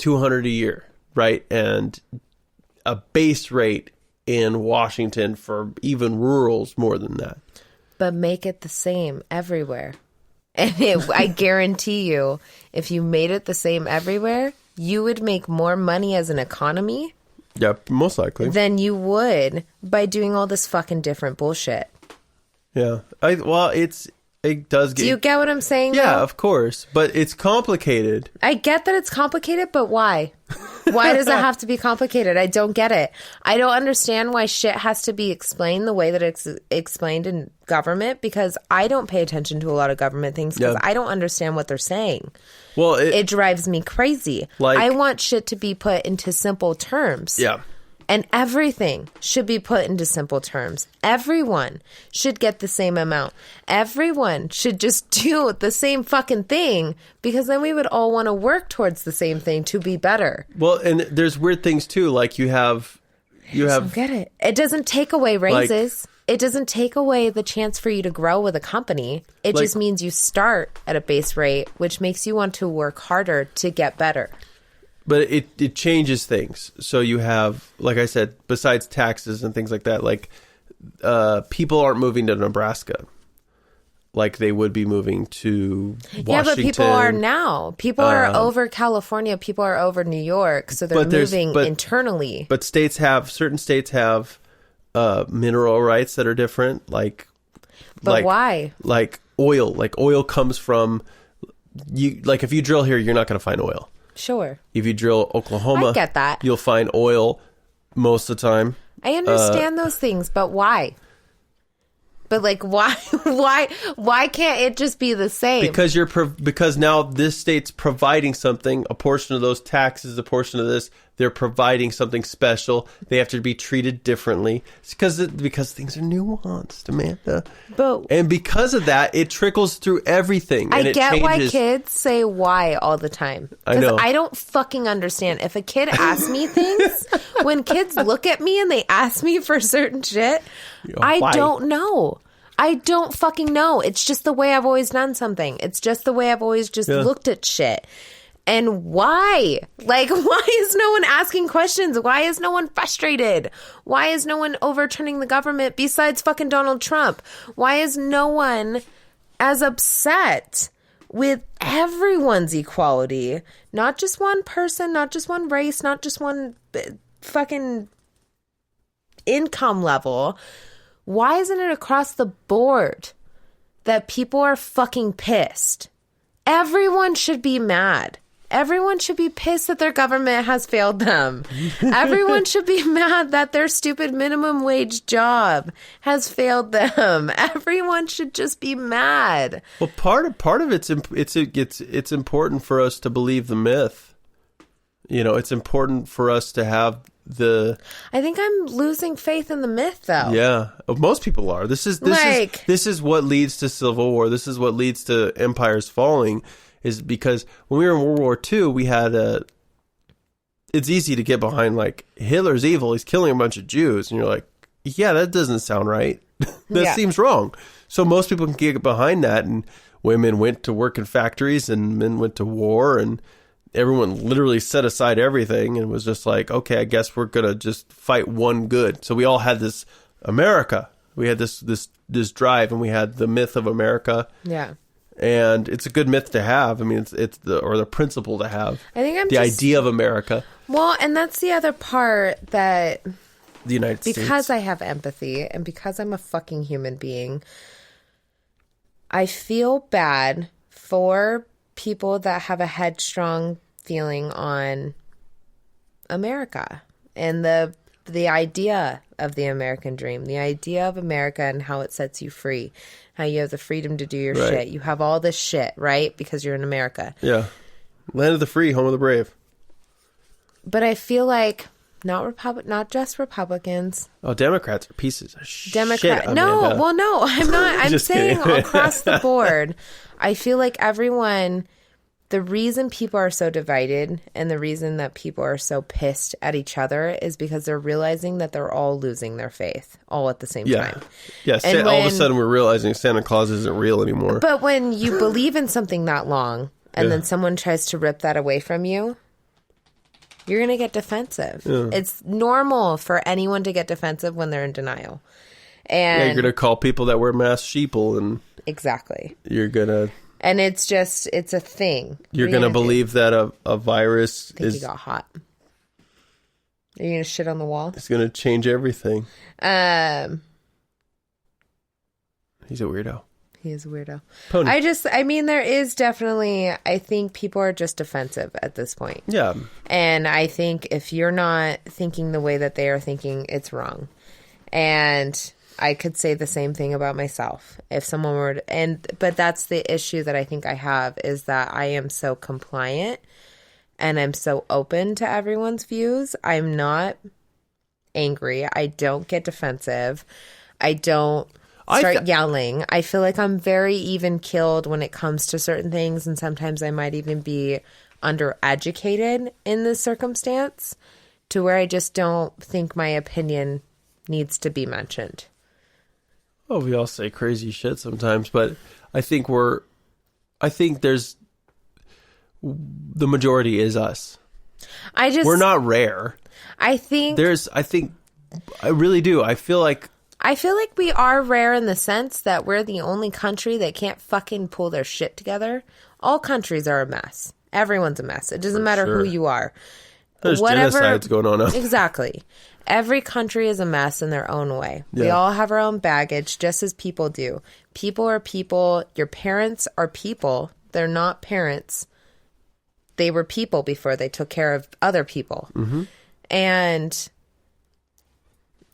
$200 a year, right? And a base rate in Washington for even rural's more than that. But make it the same everywhere. And I guarantee you, if you made it the same everywhere, you would make more money as an economy. Yeah, most likely. Than you would by doing all this fucking different bullshit. Yeah. It does get... Do you get what I'm saying? Yeah, though? of course. But it's complicated. I get that it's complicated, but why? Why does it have to be complicated? I don't get it. I don't understand why shit has to be explained the way that it's explained in government, because I don't pay attention to a lot of government things because I don't understand what they're saying. Well, it drives me crazy. I want shit to be put into simple terms. Yeah. And everything should be put into simple terms. Everyone should get the same amount. Everyone should just do the same fucking thing, because then we would all want to work towards the same thing to be better. Well, and there's weird things too. Like you have. I don't get it. It doesn't take away raises. It doesn't take away the chance for you to grow with a company. It just means you start at a base rate, which makes you want to work harder to get better. But it changes things. So you have, like I said, besides taxes and things like that, like people aren't moving to Nebraska like they would be moving to Washington. Yeah, but people are now. People are over California. People are over New York. So they're moving internally. But certain states have mineral rights that are different. But why? Like oil. Like oil comes from, if you drill here, you're not going to find oil. Sure. If you drill Oklahoma, I get that. You'll find oil most of the time. I understand those things, but why? But why can't it just be the same? Because now this state's providing something, a portion of those taxes, a portion of this, they're providing something special. They have to be treated differently. It's because things are nuanced, Amanda. And because of that, it trickles through everything. I get why kids say why all the time. I know. I don't fucking understand. If a kid asks me things, when kids look at me and they ask me for certain shit, I don't know. I don't fucking know. It's just the way I've always done something. It's just the way I've always just looked at shit. And why? Why is no one asking questions? Why is no one frustrated? Why is no one overturning the government besides fucking Donald Trump? Why is no one as upset with everyone's equality? Not just one person, not just one race, not just one fucking income level. Why isn't it across the board that people are fucking pissed? Everyone should be mad. Everyone should be pissed that their government has failed them. Everyone should be mad that their stupid minimum wage job has failed them. Everyone should just be mad. Well, part of it's important for us to believe the myth. It's important for us to have I think I'm losing faith in the myth, though. Yeah, most people are. This is what leads to civil war. This is what leads to empires falling. Is because when we were in World War II, we had it's easy to get behind Hitler's evil. He's killing a bunch of Jews, and you're like, yeah, that doesn't sound right. That seems wrong. So most people can get behind that, and women went to work in factories, and men went to war, and everyone literally set aside everything and was just like, okay, I guess we're gonna just fight one good. So we all had this America. We had this drive, and we had the myth of America. Yeah. And it's a good myth to have. I mean, it's the principle to have. I think the idea of America. Well, and that's the other part that the United States. Because I have empathy and because I'm a fucking human being, I feel bad for people that have a headstrong feeling on America and the idea of the American dream, the idea of America and how it sets you free, how you have the freedom to do your shit. You have all this shit, right? Because you're in America. Yeah. Land of the free, home of the brave. But I feel like not just Republicans. Oh, Democrats are pieces of shit. No, I'm not. I'm saying across the board. I feel like everyone... The reason people are so divided and the reason that people are so pissed at each other is because they're realizing that they're all losing their faith all at the same time. Yeah, all of a sudden we're realizing Santa Claus isn't real anymore. But when you believe in something that long and then someone tries to rip that away from you, you're going to get defensive. Yeah. It's normal for anyone to get defensive when they're in denial. And you're going to call people that wear masks sheeple, and exactly. You're going to... And it's a thing. You're going to believe that a virus I think he got hot. Are you going to shit on the wall? It's going to change everything. He's a weirdo. He is a weirdo. Pony. There is definitely, I think people are just defensive at this point. Yeah. And I think if you're not thinking the way that they are thinking, it's wrong. And I could say the same thing about myself. If someone were to, but that's the issue that I think I have, is that I am so compliant and I'm so open to everyone's views. I'm not angry. I don't get defensive. I don't start yelling. I feel like I'm very even-keeled when it comes to certain things, and sometimes I might even be undereducated in this circumstance to where I just don't think my opinion needs to be mentioned. Oh, we all say crazy shit sometimes, but I think there's the majority is us. We're not rare. I really do. I feel like we are rare in the sense that we're the only country that can't fucking pull their shit together. All countries are a mess. Everyone's a mess. It doesn't matter who you are. There's genocides going on now. Exactly. Every country is a mess in their own way. Yeah. We all have our own baggage, just as people do. People are people. Your parents are people. They're not parents. They were people before they took care of other people. Mm-hmm. And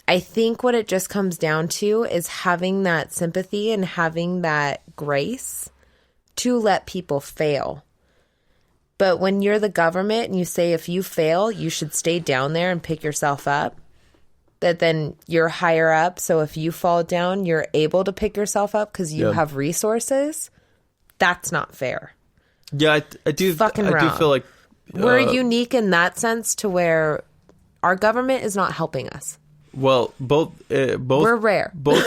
I think what it just comes down to is having that sympathy and having that grace to let people fail. But when you're the government and you say if you fail, you should stay down there and pick yourself up, that then you're higher up. So if you fall down, you're able to pick yourself up because you have resources. That's not fair. Yeah, I do. Fucking wrong. I do feel like we're unique in that sense to where our government is not helping us. Well, both we're rare. Both,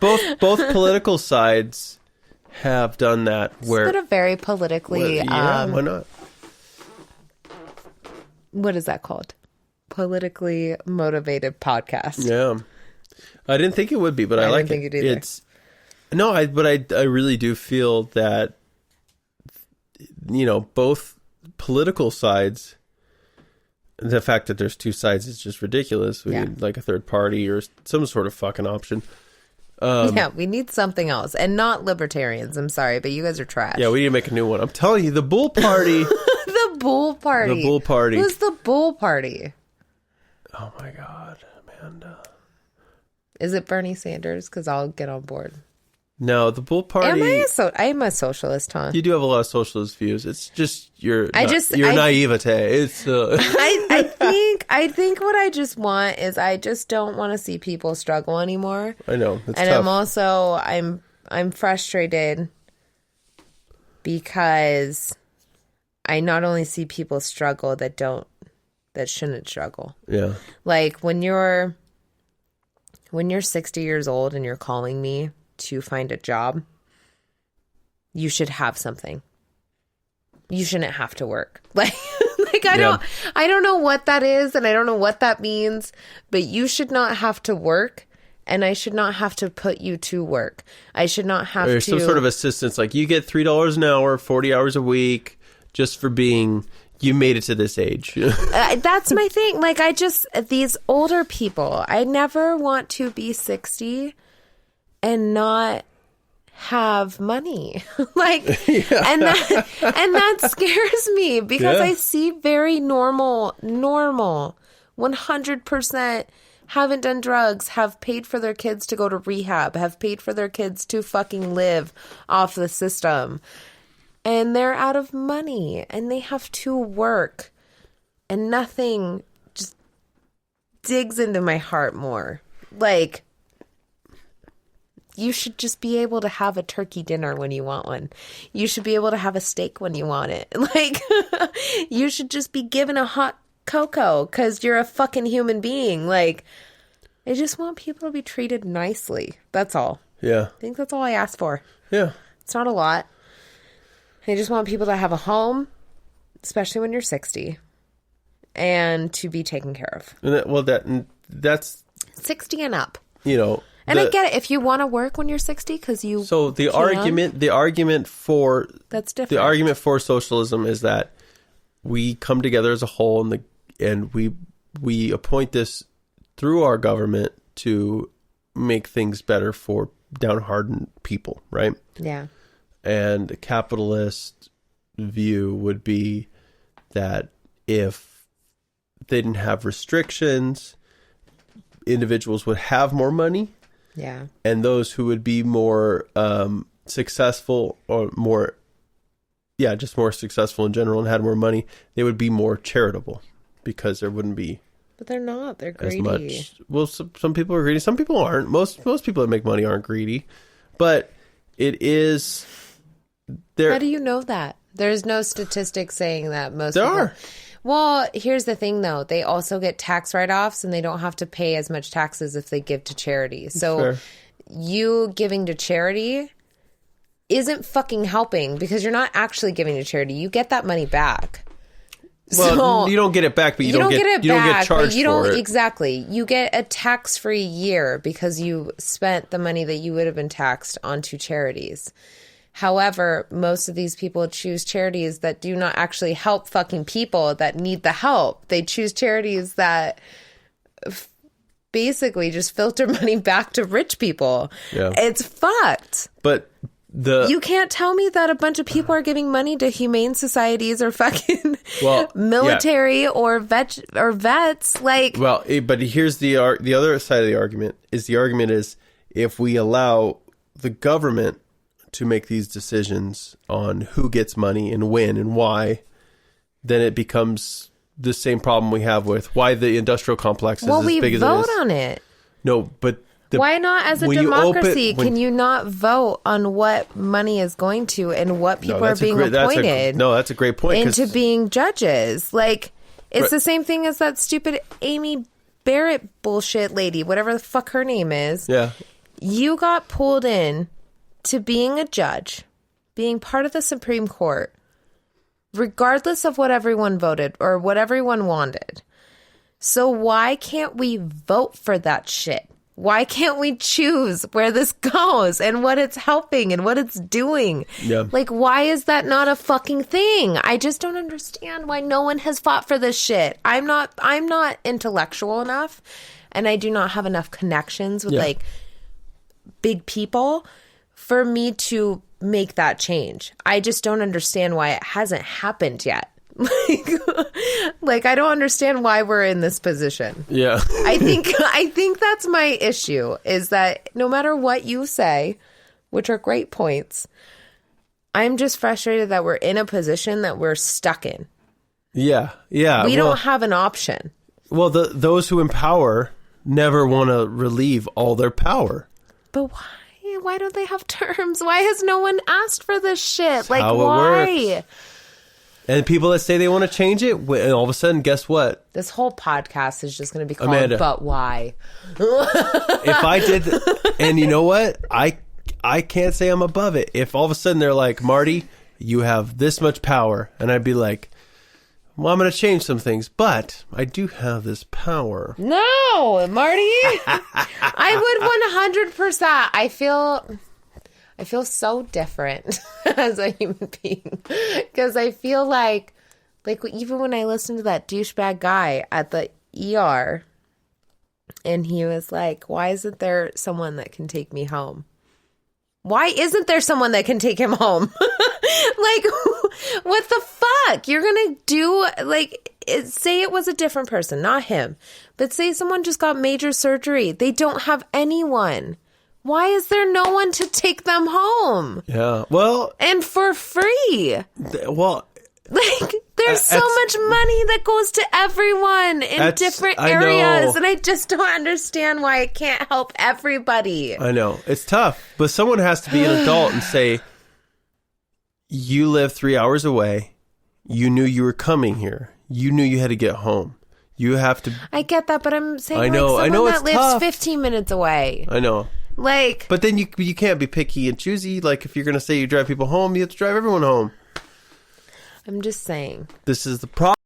both political sides have done that. Where it's been a very politically, why not? What is that called? Politically motivated podcast. Yeah, I didn't think it would be, but I like didn't think it. It either. I really do feel that, both political sides. The fact that there's two sides is just ridiculous. We need like a third party or some sort of fucking option. We need something else. And not libertarians. I'm sorry, but you guys are trash. Yeah, we need to make a new one. I'm telling you, the Bull Party. The Bull Party. The Bull Party. Who's the Bull Party? Oh my God, Amanda. Is it Bernie Sanders? Because I'll get on board. No, the Bull Party. I am a socialist, huh? You do have a lot of socialist views. It's just your naivete. It's. I think what I just want is I just don't want to see people struggle anymore. I know, it's and tough. I'm frustrated because I not only see people struggle that shouldn't struggle. Yeah. Like when you're 60 years old and you're calling me to find a job, you should have something. You shouldn't have to work. Like I don't know what that is and I don't know what that means, but you should not have to work and I should not have to put you to work. I should not have There's some sort of assistance, like you get $3 an hour, 40 hours a week just for being you made it to this age. That's my thing. Like these older people, I never want to be 60 and not have money. And that scares me because I see very normal 100% haven't done drugs, have paid for their kids to go to rehab, have paid for their kids to fucking live off the system. And they're out of money and they have to work and nothing just digs into my heart more. Like, you should just be able to have a turkey dinner when you want one. You should be able to have a steak when you want it. Like, you should just be given a hot cocoa because you're a fucking human being. Like, I just want people to be treated nicely. That's all. Yeah. I think that's all I ask for. Yeah. It's not a lot. I just want people to have a home especially when you're 60, and to be taken care of. And that's 60 and up. You know, and I get it if you want to work when you're 60 because you. So the argument for that's different. The argument for socialism is that we come together as a whole, and we appoint this through our government to make things better for downhearted people, right? Yeah. And the capitalist view would be that if they didn't have restrictions, individuals would have more money. Yeah. And those who would be more successful or more, just more successful in general and had more money, they would be more charitable because there wouldn't be. But they're not. They're greedy. As much. Well, some people are greedy. Some people aren't. Most people that make money aren't greedy. But it is. How do you know that? There's no statistics saying that most there people... are. Well, here's the thing, though. They also get tax write-offs, and they don't have to pay as much taxes if they give to charity. So Fair. You giving to charity isn't fucking helping because you're not actually giving to charity. You get that money back. Well, you don't get it back, but you don't get charged for it. Exactly. You get a tax-free year because you spent the money that you would have been taxed onto charities. However, most of these people choose charities that do not actually help fucking people that need the help. They choose charities that basically just filter money back to rich people. Yeah. It's fucked. But you can't tell me that a bunch of people are giving money to humane societies or fucking military or vets. Like, but here's the other side of the argument. The argument is if we allow the government to make these decisions on who gets money and when and why, then it becomes the same problem we have with why the industrial complex is as big as it is. Well, we vote on it. No, but why not as a democracy? Can you not vote on what money is going to and what people are being appointed? That's a great point. Into being judges. Like, it's the same thing as that stupid Amy Barrett bullshit lady, whatever the fuck her name is. Yeah. You got pulled in to being a judge, being part of the Supreme Court, regardless of what everyone voted or what everyone wanted. So why can't we vote for that shit? Why can't we choose where this goes and what it's helping and what it's doing? Yeah. Like, why is that not a fucking thing? I just don't understand why no one has fought for this shit. I'm not intellectual enough, and I do not have enough connections with like big people for me to make that change. I just don't understand why it hasn't happened yet. Like I don't understand why we're in this position. Yeah. I think that's my issue, is that no matter what you say, which are great points, I'm just frustrated that we're in a position that we're stuck in. Yeah. Yeah. We don't have an option. Well, those who empower never want to relieve all their power. But why? Why don't they have terms? Why has no one asked for this shit? That's like, how why? It works. And people that say they want to change it, and all of a sudden, guess what? This whole podcast is just going to be called Amanda, But Why? If I did, and you know what? I can't say I'm above it. If all of a sudden they're like, Marty, you have this much power. And I'd be like, well, I'm going to change some things, but I do have this power. No, Marty. I would 100%. I feel so different as a human being because I feel like even when I listened to that douchebag guy at the ER and he was like, why isn't there someone that can take me home? Why isn't there someone that can take him home? Like, what the fuck? You're going to do, say it was a different person, not him, but say someone just got major surgery. They don't have anyone. Why is there no one to take them home? Yeah, well... And for free. Well... There's so much money that goes to everyone in different areas, and I just don't understand why it can't help everybody. I know. It's tough, but someone has to be an adult and say, you live 3 hours away, you knew you were coming here, you knew you had to get home. You have to... I get that, but I'm saying someone that lives tough. 15 minutes away. I know. But then you can't be picky and choosy. Like, if you're going to say you drive people home, you have to drive everyone home. I'm just saying. This is the problem.